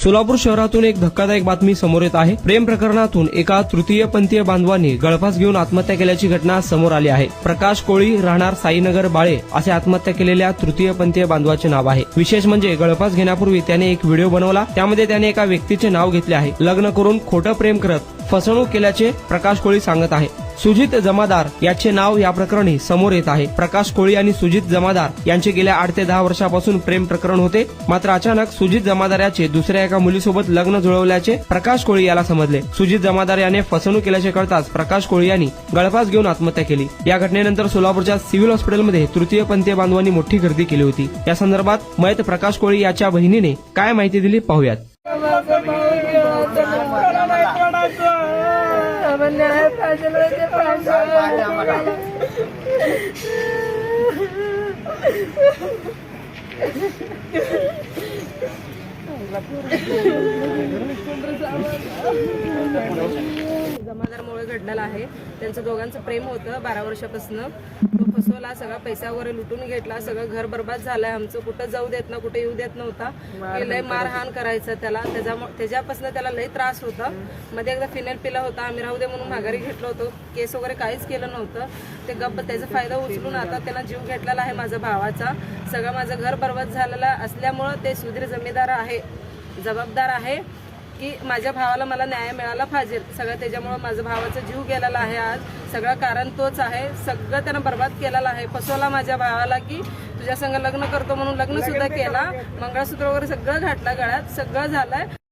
सोलापूर शहरातून एक धक्कादायक बातमी समोर येत आहे। प्रेम प्रकरणातून एका तृतीयपंथीय बांधवांनी गळफास घेऊन आत्महत्या केल्याची घटना समोर आली आहे। प्रकाश कोळी राहणार साईनगर बाळे असे आत्महत्या केलेल्या तृतीयपंथीय बांधवाचे नाव आहे। विशेष म्हणजे गळफास घेण्यापूर्वी त्याने एक व्हिडिओ बनवला, त्यामध्ये त्याने एका व्यक्तीचे नाव घेतले आहे। लग्न करून खोटं प्रेम करत फसवणूक केल्याचे प्रकाश कोळी सांगत आहे। सुजित जमादार याचे नाव या प्रकरणी समोर येत आहे। प्रकाश कोळी आणि सुजित जमादार यांचे गेल्या 8 ते 10 वर्षापासून प्रेम प्रकरण होते, मात्र अचानक सुजित जमादार याचे दुसऱ्या एका मुलीसोबत लग्न जुळवल्याचे प्रकाश कोळी याला समजले। सुजित जमादार याने फसवणूक केल्याचे कळताच प्रकाश कोळी यांनी गळफास घेऊन आत्महत्या केली। या घटनेनंतर सोलापूरच्या सिव्हिल हॉस्पिटलमध्ये तृतीयपंथीय बांधवांनी मोठी गर्दी केली होती। या संदर्भात मयत प्रकाश कोळी याच्या बहिणीने काय माहिती दिली पाहूयात। जमादारमुळे घडलेला आहे। त्यांचं दोघांचं प्रेम होतं 12 वर्षापासून। तो फसवला, सगळा पैसा वगैरे लुटून घेतला, सगळं घर बर्बाद झालंय आमचं। कुठं जाऊ देत ना, कुठे येऊ देत नव्हता, लय मारहाण करायचं त्याला। त्याच्यापासून त्याला लय त्रास होता। मध्ये एकदा फिनेल पिला होता, आम्ही राहू दे म्हणून माघारी घेतलं होतं, केस वगैरे काहीच केलं नव्हतं। ते गप्प त्याचा फायदा उचलून आता त्याला जीव घेतलेला आहे माझ्या भावाचा। सगळं माझं घर बर्बाद झालेलं असल्यामुळं ते सुधीर जबाबदार आहे की माझ्या भावाला मला न्याय मिळाला पाहिजे। सगळं त्याच्यामुळे माझ्या भावाचा जीव गेलेला आहे। आज सगळं कारण तोच आहे। सगळं त्यानं बर्बाद केलेला आहे। फसवला माझ्या भावाला की तुझ्या संग लग्न करतो म्हणून लग्न सुद्धा केला, मंगळसूत्र वगैरे सगळं घातलं गळ्यात, सगळं झालंय।